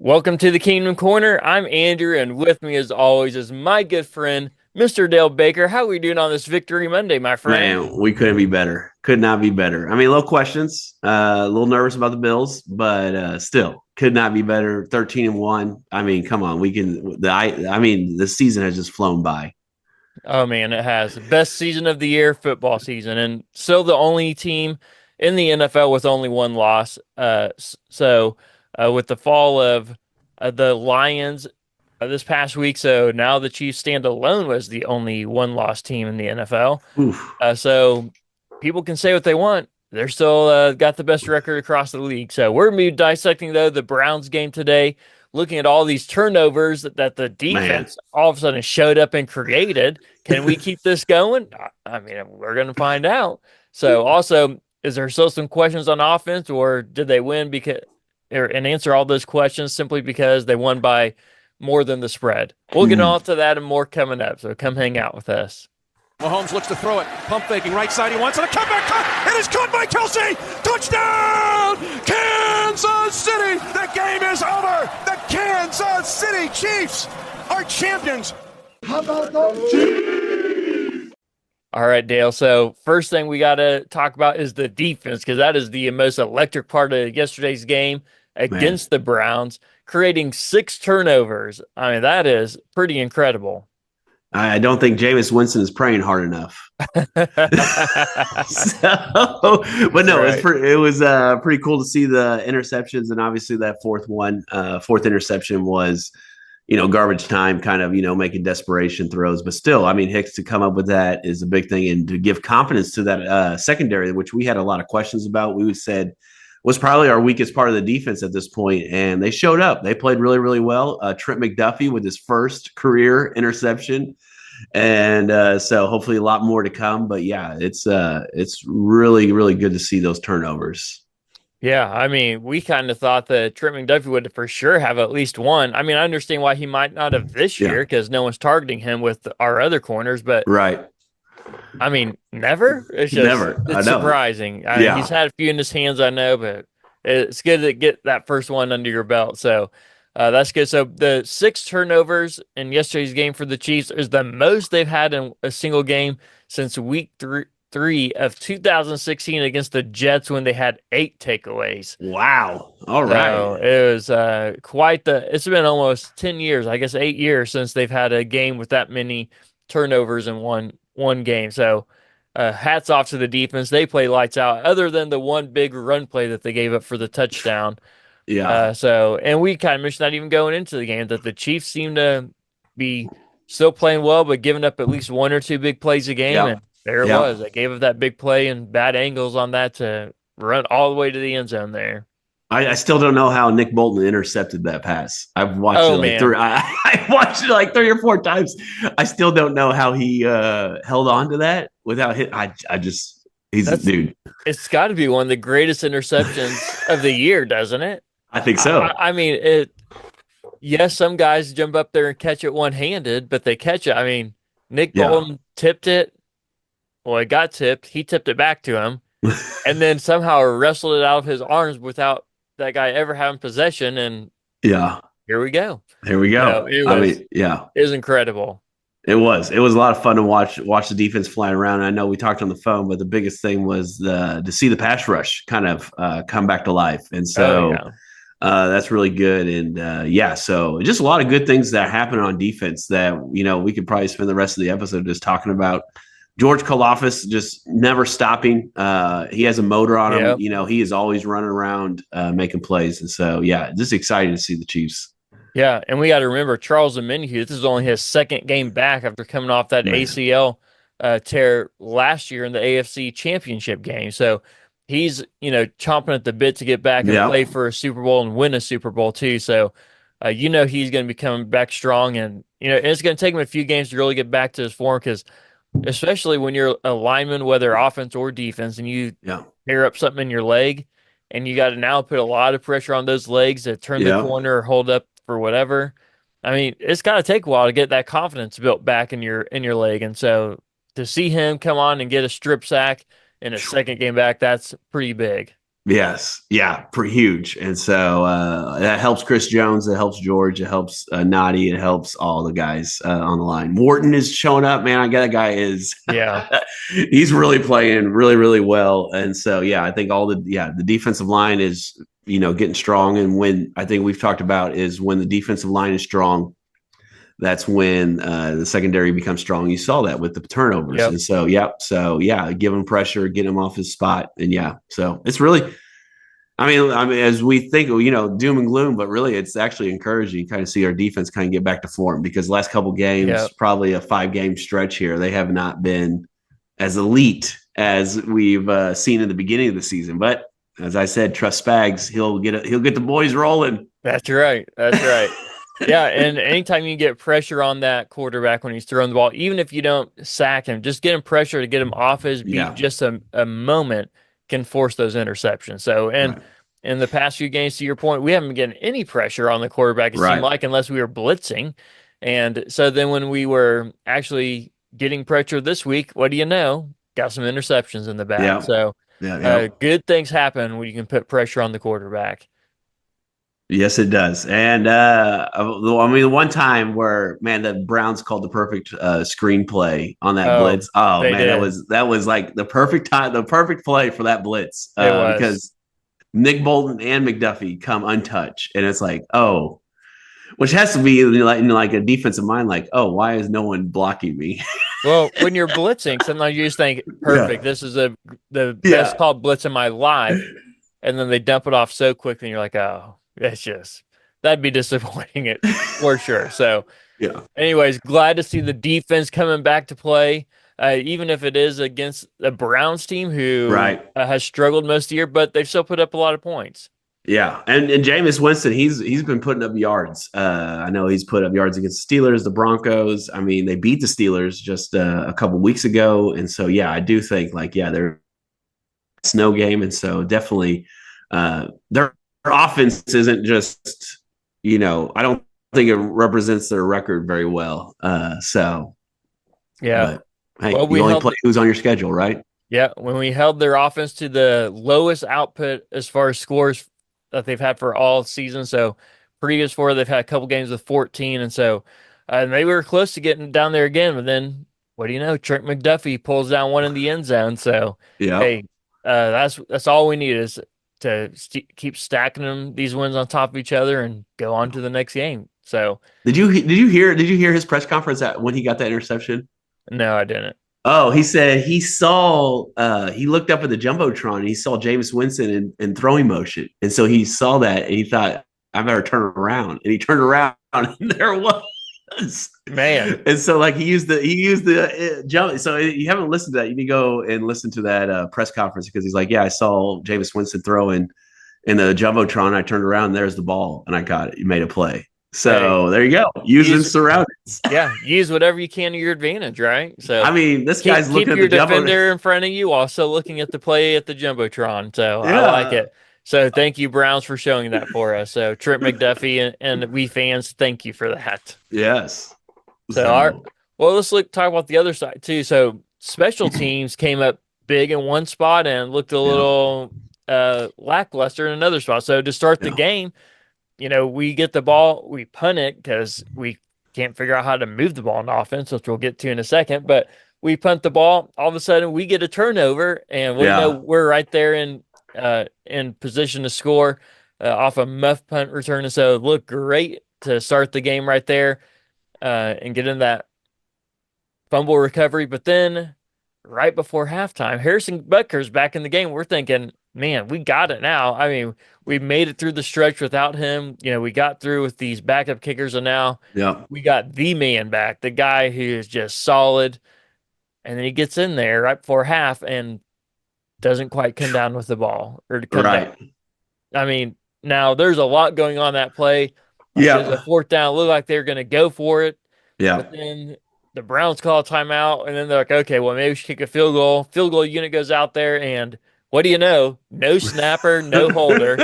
Welcome to the Kingdom Corner. I'm Andrew, and with me, as always, is my good friend, Mr. Dale Baker. How are we doing on this Victory Monday, my friend? Man, we couldn't be better. Could not be better. I mean, little questions, a little nervous about the Bills, but still could not be better. 13-1. I mean, come on, we can. I mean, the season has just flown by. Oh man, it has best season of the year, football season, and still the only team in the NFL with only one loss. With the fall of the Lions this past week, so now the Chiefs stand alone as the only one-loss team in the NFL. Oof, So people can say what they want. They're still got the best record across the league. So we're going to be dissecting, though, the Browns game today, looking at all these turnovers that the man. defense all of a sudden showed up and created. Can we keep this going? I mean, we're going to find out. So also, is there still some questions on offense, or did they win and answer all those questions simply because they won by more than the spread? We'll get Mm. on to that and more coming up. So come hang out with us. Mahomes looks to throw it. Pump faking right side. He wants it. A comeback cut. It is caught by Kelsey. Touchdown! Kansas City. The game is over. The Kansas City Chiefs are champions. How about those Chiefs? All right, Dale. So first thing we got to talk about is the defense, because that is the most electric part of yesterday's game Man, against the Browns, creating 6 turnovers. I mean, that is pretty incredible. I don't think Jameis Winston is praying hard enough. But no, Right. it was pretty cool to see the interceptions, and obviously that fourth interception was, garbage time, kind of, making desperation throws. But still, I mean, Hicks to come up with that is a big thing, and to give confidence to that secondary, which we had a lot of questions about. We said was probably our weakest part of the defense at this point, and they showed up. They played really, really well. Trent McDuffie with his first career interception, and so hopefully a lot more to come. But yeah, it's really, really good to see those turnovers. Yeah, I mean, we kind of thought that Trent McDuffie would for sure have at least one. I mean, I understand why he might not have this Yeah, year because no one's targeting him with our other corners, but right. I mean, never. Never. I It's know. surprising. He's Yeah, had a few in his hands, I know, but it's good to get that first one under your belt. So that's good. So the 6 turnovers in yesterday's game for the Chiefs is the most they've had in a single game since week three of 2016 against the Jets when they had 8 takeaways. wow. All So right. it was it's been almost 10 years, I guess 8 years since they've had a game with that many turnovers in one game. So hats off to the defense. They play lights out, other than the one big run play that they gave up for the touchdown. Yeah, And we kind of mentioned that even going into the game, that the Chiefs seem to be still playing well, but giving up at least one or two big plays a game. yeah, And there it yeah. was. They gave up that big play and bad angles on that to run all the way to the end zone there. I still don't know how Nick Bolton intercepted that pass. I've watched it Oh like man, three. I watched it like 3 or 4 times. I still don't know how he held on to that without hit. I just he's a that's dude. it's got to be one of the greatest interceptions of the year, doesn't it? I think I, so. I mean, it. Yes, some guys jump up there and catch it one-handed, but they catch it. I mean, Nick Yeah, Bolton tipped it. Well, it got tipped. He tipped it back to him, and then somehow wrestled it out of his arms without that guy ever having possession. And yeah. here we go. Here we No, go. it I was mean, yeah. it was incredible. It was a lot of fun to watch the defense flying around. I know we talked on the phone, but the biggest thing was to see the pass rush kind of come back to life, and Oh so yeah, that's really good. And yeah, so just a lot of good things that happen on defense that we could probably spend the rest of the episode just talking about. George Kalafis just never stopping. He has a motor on him. yeah. He is always running around making plays, and so yeah, just exciting to see the Chiefs. Yeah, and we got to remember Charles Omenihu. This is only his second game back after coming off that Man, ACL tear last year in the AFC Championship game. So he's chomping at the bit to get back and yeah, play for a Super Bowl and win a Super Bowl too. So he's going to be coming back strong, and it's going to take him a few games to really get back to his form, because especially when you're a lineman, whether offense or defense, and you yeah, tear up something in your leg, and you got to now put a lot of pressure on those legs to turn the yeah. corner or hold up for whatever. I mean, it's got to take a while to get that confidence built back in your leg, and so to see him come on and get a strip sack in his second game back, that's pretty big. Yes, yeah, pretty huge, and so that helps Chris Jones, it helps George, it helps Noddy, it helps all the guys on the line. Morton is showing up, man. I got a guy is Yeah. he's really playing really really well, and so yeah, I think the defensive line is getting strong, and when I think we've talked about is when the defensive line is strong, that's when the secondary becomes strong. You saw that with the turnovers. Yep. And so, yeah. So, yeah, give him pressure, get him off his spot. And yeah, so it's really, I mean, as we think, doom and gloom, but really it's actually encouraging to kind of see our defense kind of get back to form because last couple games, Yep. probably a 5-game stretch here, they have not been as elite as we've seen in the beginning of the season. But as I said, trust Spags, he'll get the boys rolling. That's right. That's right. Yeah, and anytime you get pressure on that quarterback when he's throwing the ball, even if you don't sack him, just get him pressure to get him off his beat Yeah, just a moment can force those interceptions. So, and right, in the past few games, to your point, we haven't been getting any pressure on the quarterback, it seemed right. like, unless we were blitzing. And so then when we were actually getting pressure this week, what do you know? Got some interceptions in the back. Yeah, So, yeah, yeah. good things happen when you can put pressure on the quarterback. Yes, it does. And I mean, one time where man, the Browns called the perfect screenplay on that Oh, blitz. Oh they man, that did. was that was like the perfect time, the perfect play for that blitz It was. because Nick Bolton and McDuffie come untouched, and it's like, oh, which has to be in like a defensive mind, like, oh, why is no one blocking me? Well, when you're blitzing, sometimes you just think, Yeah, perfect, this is the best yeah, called blitz in my life. And then they dump it off so quickly, and you're like, oh, it's just, that'd be disappointing it for sure. So, yeah. anyways, glad to see the defense coming back to play, even if it is against the Browns team who Right. has struggled most of the year, but they've still put up a lot of points. Yeah, and Jameis Winston, he's been putting up yards. I know he's put up yards against the Steelers, the Broncos. I mean, they beat the Steelers just a couple weeks ago, and so yeah, I do think like they're a snow game, and so definitely their offense isn't just I don't think it represents their record very well. Yeah. But hey, Well, you we only held play who's on your schedule, right? Yeah, when we held their offense to the lowest output as far as scores that they've had for all season. So previous four, they've had a couple games with 14, and so they were close to getting down there again. But then, what do you know? Trent McDuffie pulls down one in the end zone. So Yeah. hey, that's all we need is to keep stacking them these wins on top of each other and go on to the next game. So Did you hear his press conference when he got that interception? no, I didn't. Oh, he said he looked up at the Jumbotron and he saw Jameis Winston in throwing motion. And so he saw that and he thought, I better turn around. And he turned around and there it was. Man, And so like he used the jump. So you haven't listened to that. You need to go and listen to that press conference because he's like, yeah, I saw Jameis Winston throwing in the Jumbotron. I turned around and there's the ball and I got it. You made a play. hey, So there you go. Using use surroundings. yeah, use whatever you can to your advantage, right? So I mean, this keep guy's looking keep at the your Jumbo. defender in front of you, also looking at the play at the jumbotron. So I like Yeah. it. So thank you, Browns, for showing that for us. So Trent McDuffie and we fans, thank you for that. Yes. So our So well, let's talk about the other side too. So special teams came up big in one spot and looked a yeah, little lackluster in another spot. So to start the yeah, game, we get the ball, we punt it because we can't figure out how to move the ball in offense, which we'll get to in a second. But we punt the ball, all of a sudden we get a turnover, and what do you know? yeah, We're right there in position to score off a muff punt return, and so it looked great to start the game right there and get in that fumble recovery. But then right before halftime, Harrison Butker's back in the game. We're thinking, man, we got it now. I mean, we made it through the stretch without him. We got through with these backup kickers, and now yeah. we got the man back, the guy who is just solid. And then he gets in there right before half and doesn't quite come down with the ball or to come down. Right. I mean, now there's a lot going on that play. Like it was a Yeah, fourth down, it looked like they were going to go for it. yeah. But then the Browns call a timeout, and then they're like, okay, well, maybe we should kick a field goal. Field goal unit goes out there, and what do you know? No snapper, no holder.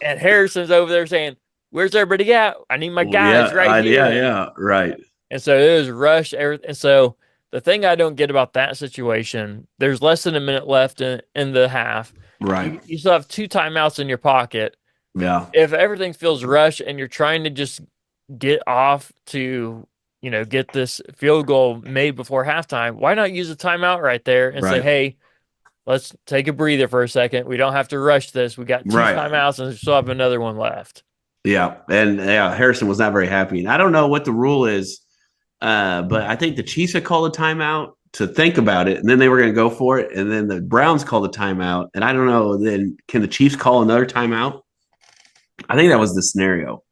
And Harrison's over there saying, where's everybody at? I need my Well, yeah, guys right yeah, here. yeah. Right. And so it was rush. And so the thing I don't get about that situation, there's less than a minute left in the half. Right. You still have 2 timeouts in your pocket. Yeah. If everything feels rushed and you're trying to just get off to, get this field goal made before halftime, why not use a timeout right there and say, Right. hey, let's take a breather for a second. We don't have to rush this. We got two Right. timeouts and we still have another one left. Yeah. And Harrison was not very happy. And I don't know what the rule is, but I think the Chiefs had called a timeout to think about it, and then they were going to go for it. And then the Browns called a timeout. And I don't know, then can the Chiefs call another timeout? I think that was the scenario.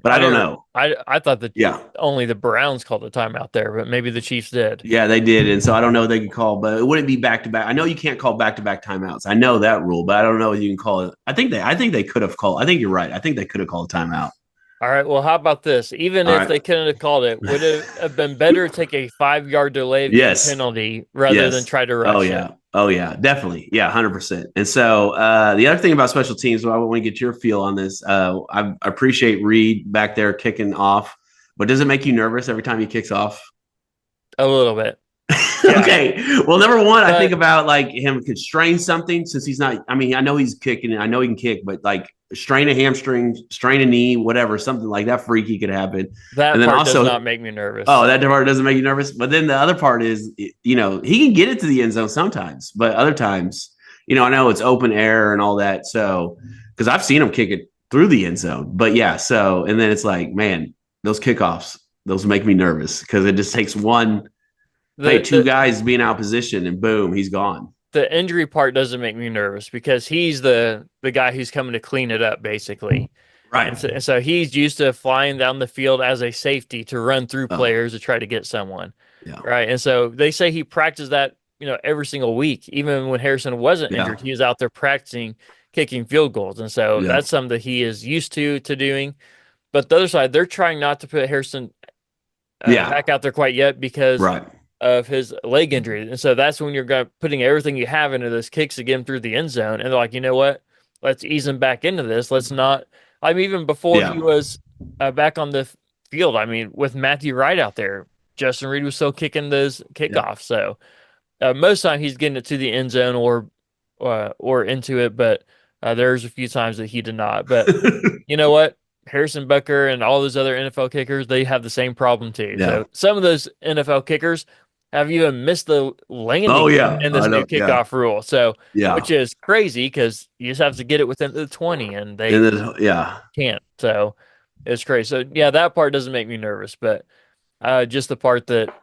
But I don't know. I thought that Yeah. only the Browns called a timeout there, but maybe the Chiefs did. Yeah, they did. And so I don't know if they could call, but it wouldn't be back to back. I know you can't call back to back timeouts. I know that rule, but I don't know if you can call it. I think they could have called. I think you're right. I think they could have called a timeout. All right. Well, how about this? Even if they couldn't have called it, would it have been better to take a 5-yard delay of game penalty rather than try to rush it? Oh, yeah, definitely. Yeah, 100%. And so the other thing about special teams, I want to get your feel on this. I appreciate Reed back there kicking off, but does it make you nervous every time he kicks off? A little bit. Yeah. Okay. Well, number one, I think about like him constrain something since he's not. I mean, I know he's kicking. I know he can kick, but like strain a hamstring, strain a knee, whatever, something like that freaky could happen. That and then part also does not make me nervous. Oh, that part doesn't make you nervous. But then the other part is, he can get it to the end zone sometimes, but other times, I know it's open air and all that. So, because I've seen him kick it through the end zone. But yeah, so and then it's like, man, those kickoffs, those make me nervous because it just takes two guys being out of position and boom, he's gone. The injury part doesn't make me nervous because he's the guy who's coming to clean it up, basically. Right. And so he's used to flying down the field as a safety to run through players to try to get someone. Yeah. Right. And so they say he practiced that, every single week. Even when Harrison wasn't injured, he was out there practicing kicking field goals. And so that's something that he is used to doing. But the other side, they're trying not to put Harrison back out there quite yet because of his leg injury. And so that's when you're putting everything you have into those kicks to get him through the end zone. And they're like, you know what? Let's ease him back into this. Let's not. I mean, even before he was back on the field, I mean, with Matthew Wright out there, Justin Reed was still kicking those kickoffs. So most of the time he's getting it to the end zone or into it, but there's a few times that he did not. But you know what? Harrison Butker and all those other NFL kickers, they have the same problem too. Yeah. So some of those NFL kickers have even missed the landing in this new kickoff rule. So, which is crazy because you just have to get it within the 20 and they can't. So it's crazy. So that part doesn't make me nervous, but just the part that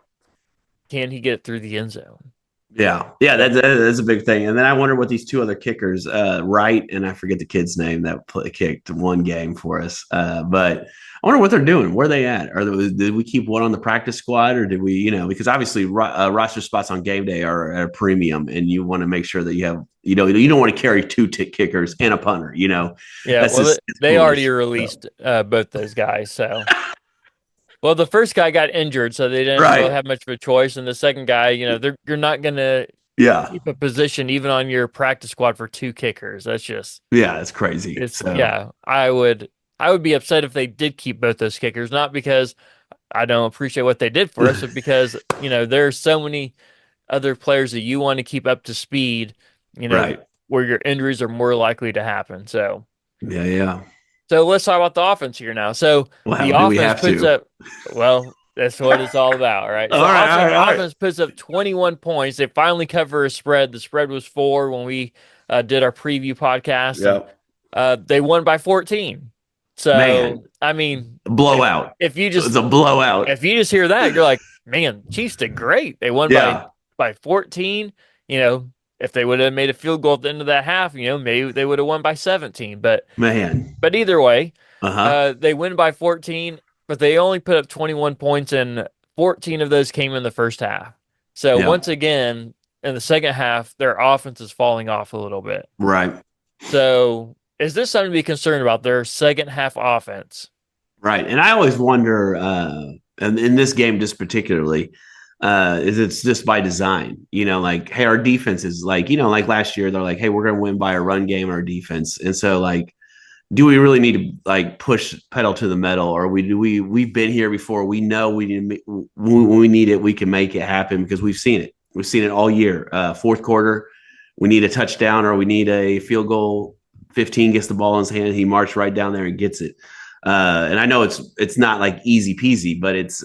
can he get through the end zone? Yeah, that's a big thing. And then I wonder what these two other kickers, Wright and I forget the kid's name that kicked one game for us. But I wonder what they're doing. Where are they at? Did we keep one on the practice squad, or did we, because obviously roster spots on game day are at a premium, and you want to make sure that you have, you don't want to carry two kickers and a punter. Yeah, well, they already released both those guys, so. Well, the first guy got injured, so they didn't really have much of a choice. And the second guy, you're not going to keep a position even on your practice squad for two kickers. That's just it's crazy. I would be upset if they did keep both those kickers, not because I don't appreciate what they did for us, but because there's so many other players that you want to keep up to speed, where your injuries are more likely to happen. So So let's talk about the offense here now. So the offense puts up, that's what it's all about, right? So offense puts up 21 points. They finally cover a spread. The spread was 4 when we did our preview podcast. They won by 14. So, I mean, blowout. If you just, it's a blowout. If you just hear that, you're like, man, Chiefs did great. They won by 14. If they would have made a field goal at the end of that half, maybe they would have won by 17. But either way, they win by 14, but they only put up 21 points, and 14 of those came in the first half. So once again, in the second half, their offense is falling off a little bit. Right. So is this something to be concerned about, their second half offense? Right. And I always wonder, and in this game just particularly, is it's just by design, like, hey, our defense is like, like last year, they're like, hey, we're going to win by a run game, our defense. And so like, do we really need to like push pedal to the metal, or we've been here before? We know we need when we need it, we can make it happen because we've seen it. We've seen it all year. Fourth quarter, we need a touchdown or we need a field goal. 15 gets the ball in his hand. He marched right down there and gets it. And I know it's not like easy peasy, but it's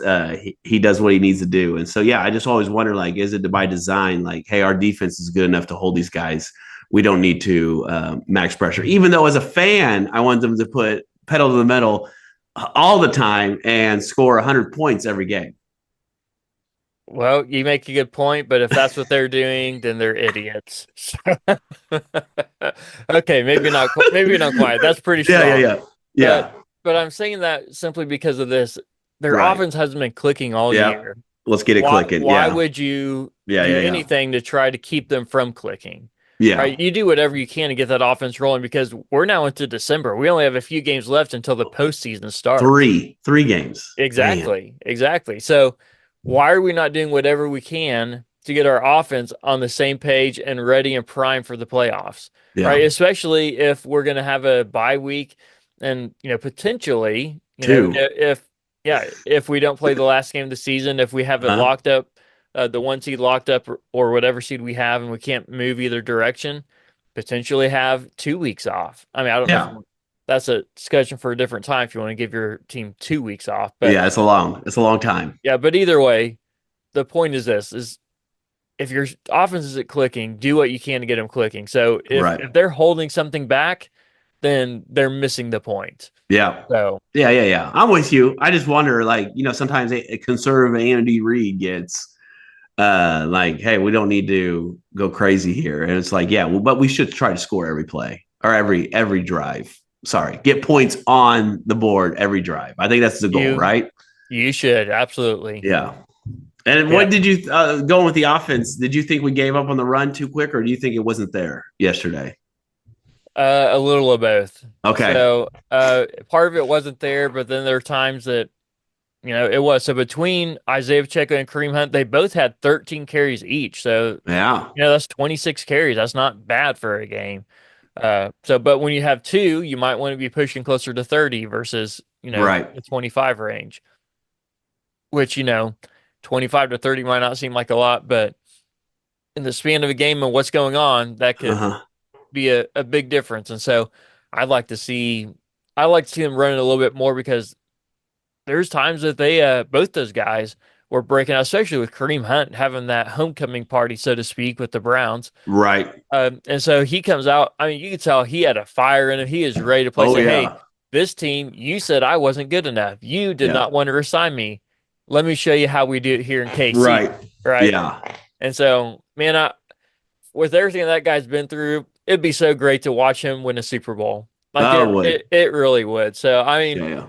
he does what he needs to do. And so yeah, I just always wonder like, is it by design? Like, hey, our defense is good enough to hold these guys. We don't need to max pressure. Even though as a fan, I want them to put pedal to the metal all the time and score 100 points every game. Well, you make a good point, but if that's what they're doing, then they're idiots. Okay, maybe not quite. That's pretty Yeah, yeah, strong. yeah, But yeah. but I'm saying that simply because of this. Their Right. offense hasn't been clicking all Yeah. year. Let's get it clicking. Why Yeah. would you Yeah. do Yeah. Yeah. anything to try to keep them from clicking? Yeah. Right? You do whatever you can to get that offense rolling because we're now into December. We only have a few games left until the postseason starts. Three games. Man. Exactly. Exactly. So why are we not doing whatever we can to get our offense on the same page and ready and primed for the playoffs? Right? Yeah. Especially if we're going to have a bye week and, potentially, Two. if we don't play the last game of the season, if we have it Huh? locked up, the one seed locked up or whatever seed we have and we can't move either direction, potentially have 2 weeks off. I mean, I don't know if Yeah. that's a discussion for a different time if you want to give your team 2 weeks off, but Yeah. It's a long time. yeah, but either way, the point is this is if your offense isn't clicking, do what you can to get them clicking. So Right. if they're holding something back, then they're missing the point. Yeah. So Yeah. Yeah. Yeah. I'm with you. I just wonder, like, sometimes a conservative Andy Reid gets like, hey, we don't need to go crazy here. And it's like, yeah, well, but we should try to score every play or every drive. Sorry, get points on the board every drive. I think that's the goal, you right? you should absolutely. Yeah. And Yeah. what did you going with the offense? Did you think we gave up on the run too quick, or do you think it wasn't there yesterday? A little of both. Okay. So part of it wasn't there, but then there are times that it was. So between Isaiah Pacheco and Kareem Hunt, they both had 13 carries each. So Yeah. that's 26 carries. That's not bad for a game. But when you have two, you might want to be pushing closer to 30 versus, Right. the 25 range, which, 25 to 30 might not seem like a lot, but in the span of a game and what's going on, that Uh could huh. be a big difference. And so I'd like to see, I like to see them running a little bit more because there's times that they, both those guys were breaking out, especially with Kareem Hunt having that homecoming party, so to speak, with the Browns. Right. And so he comes out. I mean, you could tell he had a fire in him. He is ready to play. Oh Say, hey, yeah. this team, you said I wasn't good enough. You did Yeah. not want to resign me. Let me show you how we do it here in KC. Right. Right. Yeah. And so, man, with everything that guy's been through, it'd be so great to watch him win a Super Bowl. Like Oh, it, it would. it, it really would. So, I mean, Yeah. Yeah.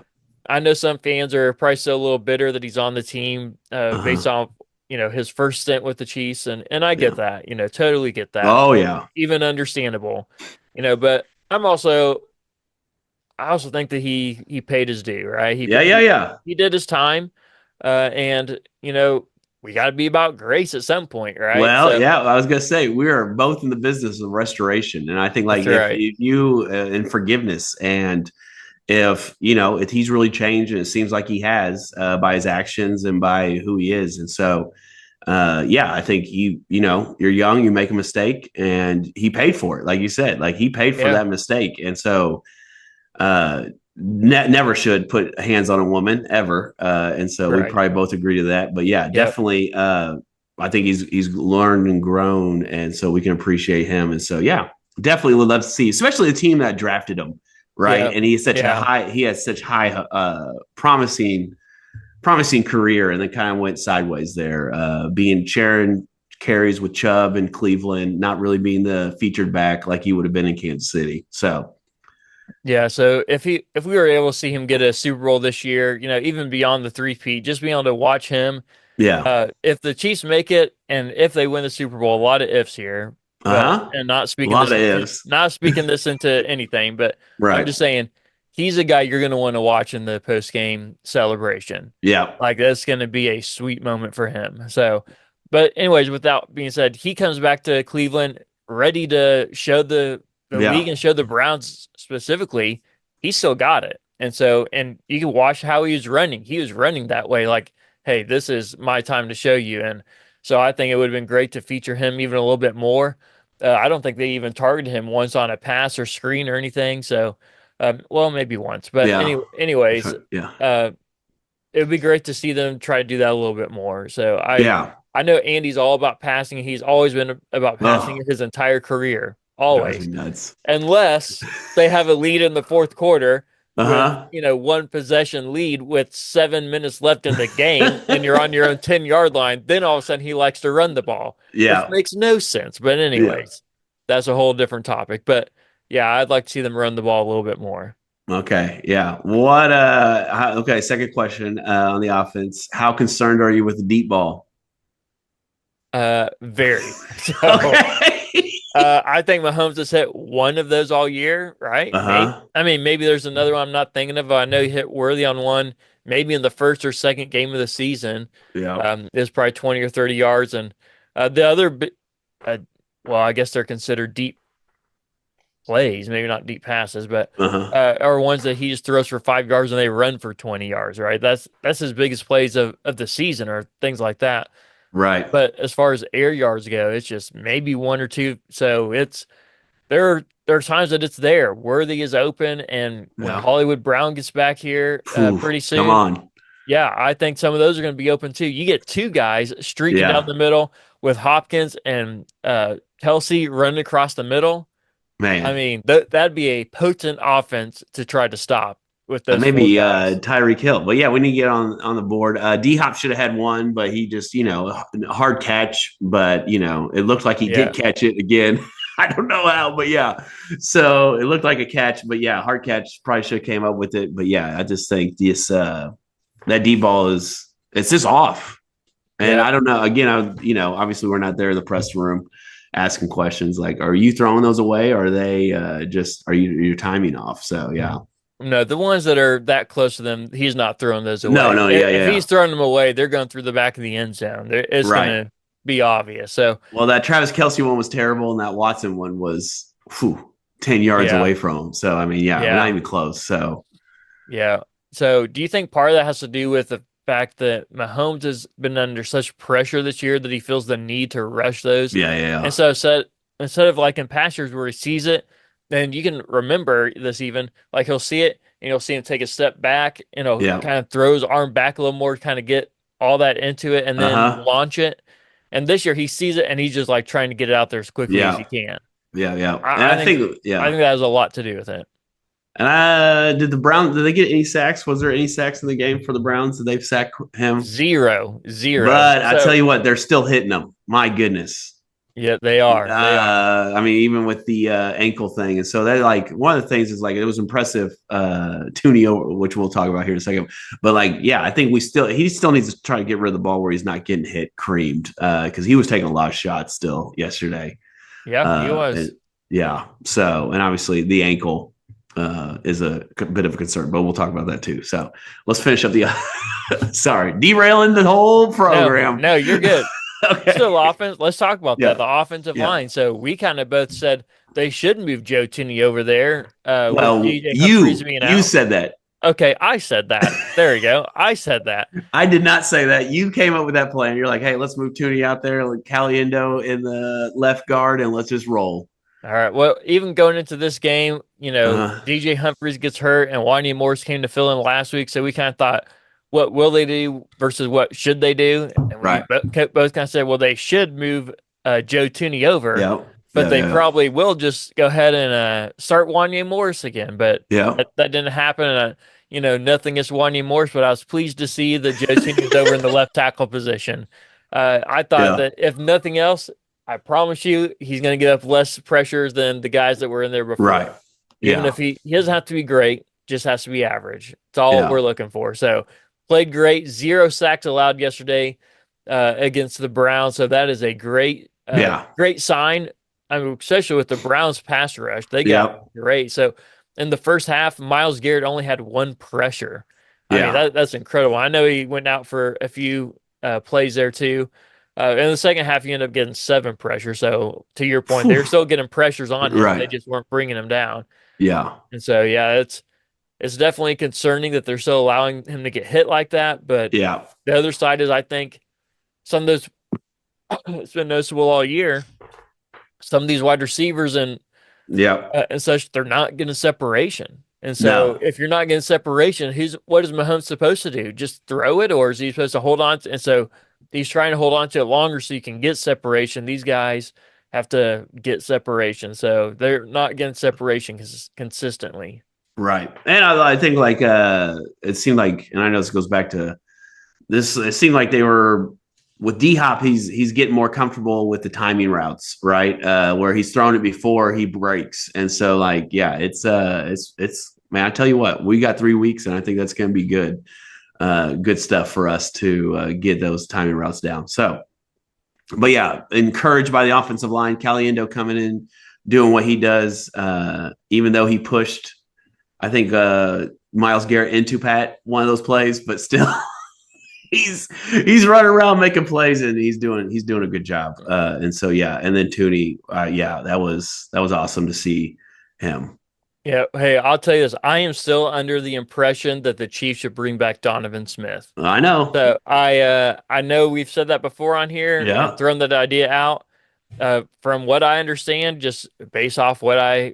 I know some fans are probably still a little bitter that he's on the team Uh based huh. on his first stint with the Chiefs, and I Yeah. get that, totally get that, Oh yeah. even understandable, but I also think that he paid his due, right? He Yeah. Yeah. he, Yeah. he did his time, and we got to be about grace at some point, right? Well, So yeah, I was gonna say we are both in the business of restoration, and I think like that's right. if you in forgiveness, and if he's really changed, and it seems like he has by his actions and by who he is, and so yeah, I think you're young, you make a mistake, and he paid for it, like you said, like he paid for Yeah, that mistake, and so uh, never should put hands on a woman ever. And so we right. probably both agree to that. But yeah, Yep. definitely. I think he's learned and grown, and so we can appreciate him. And so yeah, definitely would love to see, especially the team that drafted him, right? Yeah. And Yeah. he has such high, promising career, and then kind of went sideways there, being sharing carries with Chubb in Cleveland, not really being the featured back like he would have been in Kansas City. So Yeah, so if we were able to see him get a Super Bowl this year, even beyond the three-peat, just being able to watch him, yeah, if the Chiefs make it and if they win the Super Bowl, a lot of ifs here, but uh huh, and not a speaking lot this of ifs, not speaking this into anything, but I'm right? just saying he's a guy you're going to want to watch in the post-game celebration. Yeah. Like that's going to be a sweet moment for him. So, but anyways, without being said, he comes back to Cleveland ready to show the league Yeah. and show the Browns specifically he still got it. And so, and you can watch how he was running. He was running that way, like, hey, this is my time to show you. And so I think it would have been great to feature him even a little bit more. I don't think they even targeted him once on a pass or screen or anything. So, well, maybe once, but Yeah. anyways, Yeah. uh, it would be great to see them try to do that a little bit more. So Yeah. I know Andy's all about passing. He's always been about passing Oh, his entire career, drives me always, nuts. unless they have a lead in the fourth quarter with, Uh-huh. one possession lead with 7 minutes left in the game and you're on your own 10-yard line. Then all of a sudden he likes to run the ball, which Yeah. makes no sense. But Yeah. anyways, that's a whole different topic. But yeah, I'd like to see them run the ball a little bit more. Okay. Yeah. Okay, second question on the offense. How concerned are you with the deep ball? Very. So Okay. I think Mahomes has hit one of those all year, right? Maybe. Uh-huh. I mean, maybe there's another one I'm not thinking of. I know he hit Worthy on one, maybe in the first or second game of the season. Yeah. It was probably 20 or 30 yards. And the other, uh, well, I guess they're considered deep plays, maybe not deep passes, but Uh-huh. are ones that he just throws for 5 yards and they run for 20 yards, right? That's his biggest plays of the season or things like that. Right. But as far as air yards go, it's just maybe one or two. So there are times that it's there. Worthy is open, and when Yeah. Hollywood Brown gets back here Phew. pretty Come soon, on. yeah, I think some of those are going to be open too. You get two guys streaking down Yeah. the middle with Hopkins and Kelsey running across the middle. I Man. mean, that'd be a potent offense to try to stop with those four Maybe guys. Tyreek Hill. But yeah, we need to get on the board. D Hop should have had one, but he just, hard catch, but it looked like he Yeah, did catch it again. I don't know how, but yeah. So it looked like a catch, but yeah, hard catch probably should have came up with it. But yeah, I just think this that D ball it's just off. And yeah. I don't know. Again, obviously we're not there in the press room asking questions like, are you throwing those away? Or are they just are your timing off? So yeah. No, the ones that are that close to them, he's not throwing those No, away. no, yeah, If yeah. he's throwing them away, they're going through the back of the end zone. It's going Right. to be obvious. So, Well, that Travis Kelsey one was terrible, and that Watson one was 10 yards yeah, away from him. So, I mean, yeah, we're not yeah, even close. So, yeah. So, do you think part of that has to do with the fact that Mahomes has been under such pressure this year that he feels the need to rush those? yeah, And yeah, so, instead of like in past years where he sees it, then you can remember this even like he'll see it and you'll see him take a step back and he'll yeah. kind of throw his arm back a little more, kind of get all that into it and then Uh-huh. launch it. And this year he sees it and he's just like trying to get it out there as quickly as he Yeah, can. yeah, yeah. And I I think think, I yeah. think that has a lot to do with it. And did they get any sacks? Was there any sacks in the game for the Browns? Did they sack him? Zero, zero. But I tell So you what, they're still hitting them. My goodness. yeah, they are. They are. I mean, even with the ankle thing, and so that like one of the things is like it was impressive. Tooney, which we'll talk about here in a second, but like, yeah, I think he still needs to try to get rid of the ball where he's not getting hit creamed because he was taking a lot of shots still yesterday. Yeah, he was. Yeah, so and obviously the ankle is a bit of a concern, but we'll talk about that too. So let's finish up the. Sorry, derailing the whole No, program. no, you're good. Okay. Still offense. Let's talk about that. Yeah. The offensive Yeah. line. So we kind of both said they should move Joe Tinney over there with Well, DJ Humphries being you out. said that. Okay, I said that. There you go. I said that. I did not say that. You came up with that plan. You're like, hey, let's move Tooney out there, like Caliendo in the left guard, and let's just roll. All right. Well, even going into this game, Uh-huh. DJ Humphries gets hurt and Wanya Morris came to fill in last week. So we kind of thought, what will they do versus what should they do? And we Right. both kind of said, well, they should move Joe Tooney over, Yeah. but Yeah, they yeah. probably will just go ahead and start Wanya Morris again. But Yeah. that didn't happen. And, nothing against Wanya Morris, but I was pleased to see that Joe Tooney was over in the left tackle position. I thought Yeah. that if nothing else, I promise you, he's going to get up less pressures than the guys that were in there before. Right. Even Yeah. if he doesn't have to be great, just has to be average. It's all Yeah. we're looking for. So played great. 0 sacks allowed yesterday against the Browns. So that is a great sign. I mean, especially with the Browns pass rush, they got great. So in the first half, Myles Garrett only had one pressure. I mean, that's incredible. I know he went out for a few plays there too. In the second half, he ended up getting 7 pressure. So to your point, they're still getting pressures on him. They Right. just weren't bringing him down. Yeah. And so, yeah, it's definitely concerning that they're still allowing him to get hit like that. But Yeah. the other side is, I think some of those, it's been noticeable all year. Some of these wide receivers Yeah. and such, they're not getting separation. And so No. if you're not getting separation, what is Mahomes supposed to do? Just throw it, or is he supposed to hold on to? And so he's trying to hold on to it longer so you can get separation. These guys have to get separation, so they're not getting separation consistently. Right. And I think like it seemed like, and I know this goes back to this, it seemed like they were with D Hop, he's getting more comfortable with the timing routes, right? Where he's thrown it before he breaks. And so like, yeah, it's man, I tell you what, we got 3 weeks and I think that's gonna be good. Good stuff for us to get those timing routes down. So but yeah, encouraged by the offensive line, Caliendo coming in, doing what he does, even though he pushed I think Miles Garrett into Pat one of those plays, but still he's running around making plays and he's doing a good job. And so yeah, and then Tooney, yeah, that was awesome to see him. Yeah. Hey, I'll tell you this. I am still under the impression that the Chiefs should bring back Donovan Smith. I know. So I know we've said that before on here and Yeah. thrown that idea out. From what I understand, just based off what I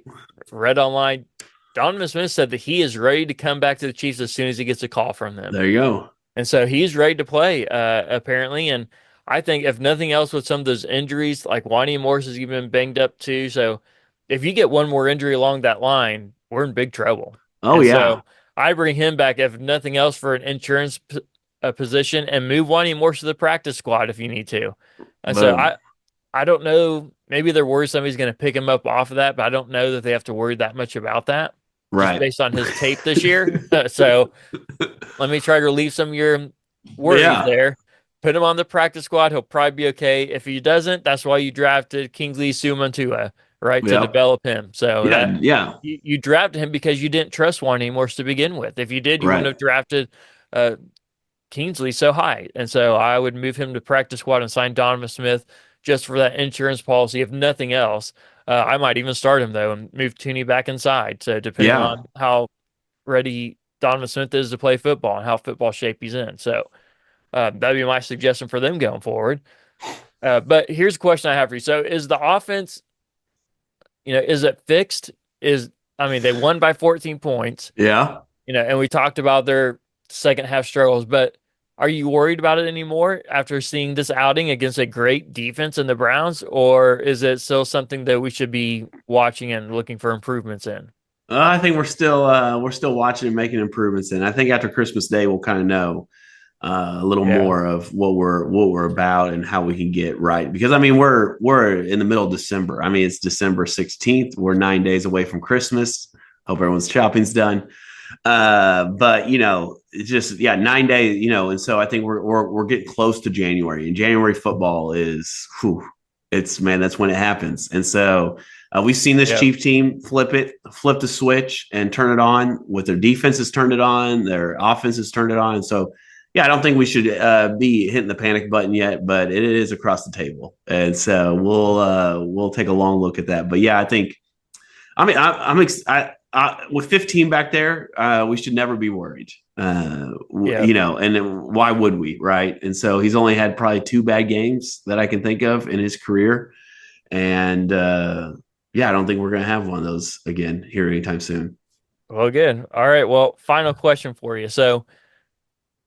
read online, Donovan Smith said that he is ready to come back to the Chiefs as soon as he gets a call from them. There you go. And so he's ready to play, apparently. And I think if nothing else with some of those injuries, like Wanya Morris has even banged up too. So if you get one more injury along that line, we're in big trouble. Oh And yeah. so I bring him back, if nothing else, for an insurance position and move Wanya Morris to the practice squad if you need to. And so Boom. I don't know. Maybe they're worried somebody's going to pick him up off of that, but I don't know that they have to worry that much about that just Right. based on his tape this year. So let me try to relieve some of your worries Yeah. there. Put him on the practice squad. He'll probably be okay. If he doesn't, that's why you drafted Kingsley Sumantua, right, to Yeah. develop him. So Yeah. Yeah. you drafted him because you didn't trust Juan anymore to begin with. If you did, you wouldn't Right. have drafted Kingsley so high. And so I would move him to practice squad and sign Donovan Smith just for that insurance policy, if nothing else. I might even start him, though, and move Tooney back inside. So depending Yeah. on how ready Donovan Smith is to play football and how football shape he's in. So that'd be my suggestion for them going forward. But here's a question I have for you. So is the offense, is it fixed? They won by 14 points, Yeah. and we talked about their second half struggles, but are you worried about it anymore after seeing this outing against a great defense in the Browns, or is it still something that we should be watching and looking for improvements in? I think we're still watching and making improvements. And I think after Christmas Day, we'll kind of know a little more of what we're about and how we can get right. Because I mean, we're in the middle of December. I mean, it's December 16th. We're 9 days away from Christmas. Hope everyone's shopping's done. But it's just 9 days. And so I think we're getting close to January. And January football is, that's when it happens. And so we've seen this Chief team flip the switch and turn it on. With their defenses turned it on, their offenses turned it on. And so, I don't think we should be hitting the panic button yet, but it is across the table. And so we'll take a long look at that. But I think, with 15 back there, we should never be worried. And then why would we, right? And so he's only had probably 2 bad games that I can think of in his career. And I don't think we're going to have one of those again here anytime soon. Well, good. All right. Well, final question for you. So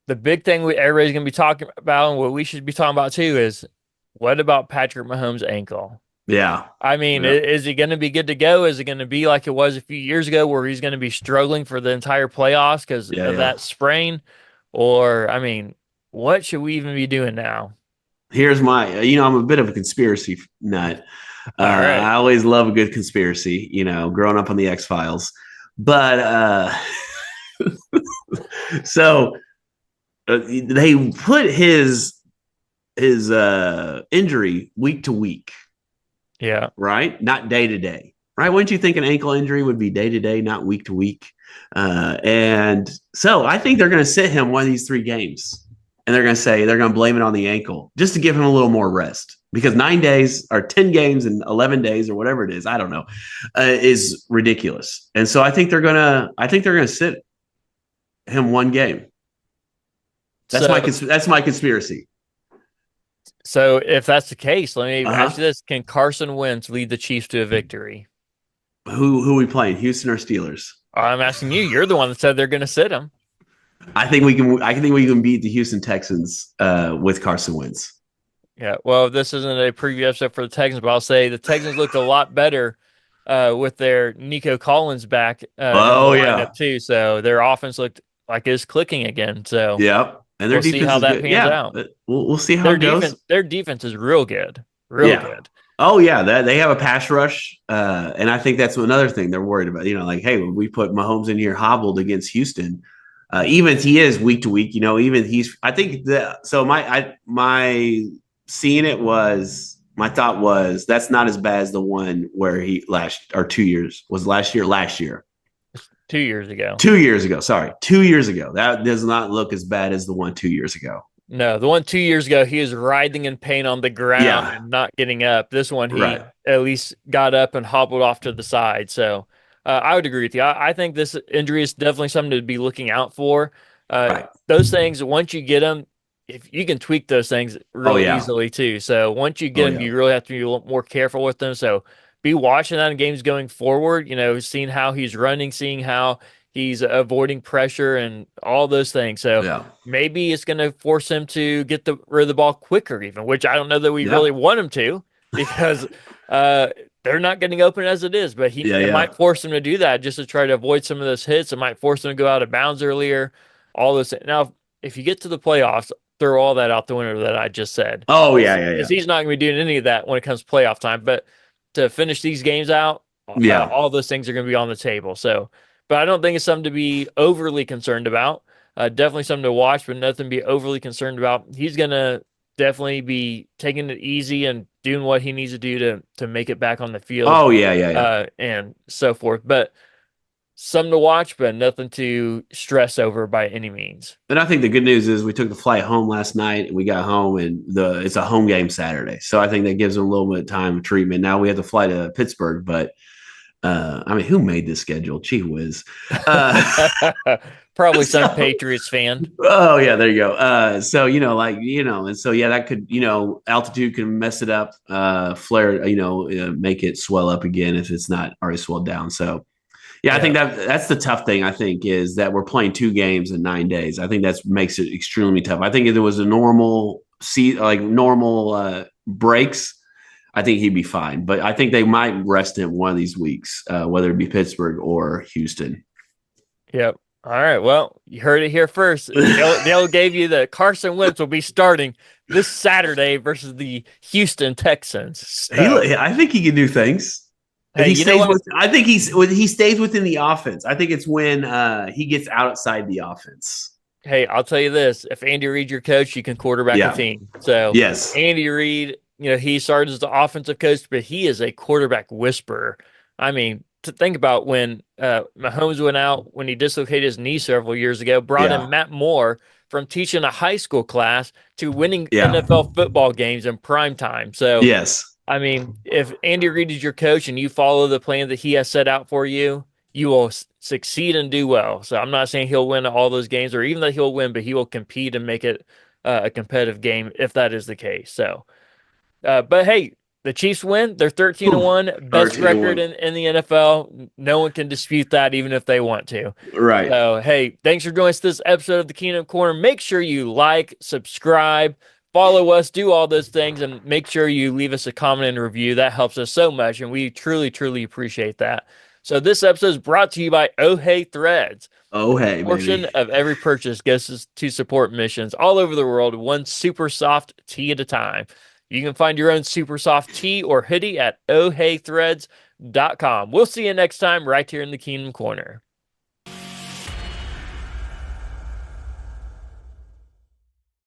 the big thing everybody's going to be talking about and what we should be talking about too is, what about Patrick Mahomes' ankle? Yeah. I mean, is he going to be good to go? Is it going to be like it was a few years ago where he's going to be struggling for the entire playoffs because of that sprain? Or, what should we even be doing now? Here's my, I'm a bit of a conspiracy nut. Right. I always love a good conspiracy, growing up on the X-Files. But so they put his injury week to week. Yeah. Right? Not day to day. Right? Wouldn't you think an ankle injury would be day to day, not week to week? And so I think they're going to sit him one of these 3 games. And they're going to blame it on the ankle just to give him a little more rest, because 9 days or 10 games in 11 days or whatever it is, I don't know, is ridiculous. And so I think they're going to sit him one game. That's So, my conspiracy. so if that's the case, let me Uh ask you huh. this: can Carson Wentz lead the Chiefs to a victory? Who are we playing? Houston or Steelers? I'm asking you. You're the one that said they're going to sit him. I think we can. I think we can beat the Houston Texans with Carson Wentz. Yeah. Well, this isn't a preview episode for the Texans, but I'll say the Texans looked a lot better with their Nico Collins back in the Oh lineup yeah, too. So their offense looked like it's clicking again. So yep. And their we'll see defense how is that good. pans Yeah, out. we'll see how it goes. Their defense is real good, real Yeah. good. Oh yeah, that they have a pass rush, and I think that's another thing they're worried about. Like, hey, when we put Mahomes in here hobbled against Houston, even if he is week to week, even he's. I think that. So my seeing it was my thought was that's not as bad as the one where he last or 2 years was last year. Last year, 2 years ago. 2 years ago. Sorry, 2 years ago. That does not look as bad as the one 2 years ago. No, the one 2 years ago, he was writhing in pain on the ground Yeah. and not getting up. This one, he Right. at least got up and hobbled off to the side. So I would agree with you. I think this injury is definitely something to be looking out for. Right. Those things, once you get them, if you can tweak those things Oh real yeah. easily too. So once you get Oh them, yeah. you really have to be a little more careful with them. So be watching that in games going forward. Seeing how he's running, seeing how he's avoiding pressure and all those things. So Yeah. maybe it's going to force him to get rid of the ball quicker, even, which I don't know that we Yeah. really want him to because they're not getting open as it is. But Yeah. it Yeah. might force him to do that just to try to avoid some of those hits. It might force him to go out of bounds earlier. All this. Now, if you get to the playoffs, throw all that out the window that I just said. Oh yeah. Yeah. Yeah. Because he's not going to be doing any of that when it comes to playoff time. But to finish these games out, Yeah. all those things are going to be on the table. So, but I don't think it's something to be overly concerned about. Definitely something to watch, but nothing to be overly concerned about. He's going to definitely be taking it easy and doing what he needs to do to make it back on the field Oh yeah. Yeah. Yeah. and so forth. But something to watch, but nothing to stress over by any means. And I think the good news is we took the flight home last night and we got home and it's a home game Saturday. So I think that gives them a little bit of time of treatment. Now we have to fly to Pittsburgh, but I mean, who made this schedule? Gee whiz. Probably some so, Patriots fan. oh yeah, there you go. So and so yeah, that could altitude can mess it up, flare, make it swell up again if it's not already swelled down. So yeah, I think that's the tough thing. I think is that we're playing 2 games in 9 days. I think that makes it extremely tough. I think if there was a normal breaks, I think he'd be fine. But I think they might rest him one of these weeks, whether it be Pittsburgh or Houston. Yep. All right. Well, you heard it here first. Dale gave you the Carson Wentz will be starting this Saturday versus the Houston Texans. So, I think he can do things. hey, He stays I think he stays within the offense. I think it's when he gets outside the offense. hey, I'll tell you this: if Andy Reid's your coach, you can quarterback a team. So, yes, Andy Reid, he started as the offensive coach, but he is a quarterback whisperer. I mean, to think about when Mahomes went out when he dislocated his knee several years ago, brought in Matt Moore from teaching a high school class to winning NFL football games in prime time. So, yes. I mean, if Andy Reid is your coach and you follow the plan that he has set out for you, you will succeed and do well. So I'm not saying he'll win all those games or even that he'll win, but he will compete and make it a competitive game if that is the case. So, but hey, the Chiefs win. They're 13-1, best record in the NFL. No one can dispute that, even if they want to. Right. So, hey, thanks for joining us this episode of the Kingdom Corner. Make sure you like, subscribe, follow us, do all those things, and make sure you leave us a comment and review. That helps us so much, and we truly, truly appreciate that. So this episode is brought to you by Oh Hey Threads. Oh hey, a portion baby. of every purchase goes to support missions all over the world, one super soft tee at a time. You can find your own super soft tee or hoodie at ohheythreads.com. We'll see you next time right here in the Kingdom Corner.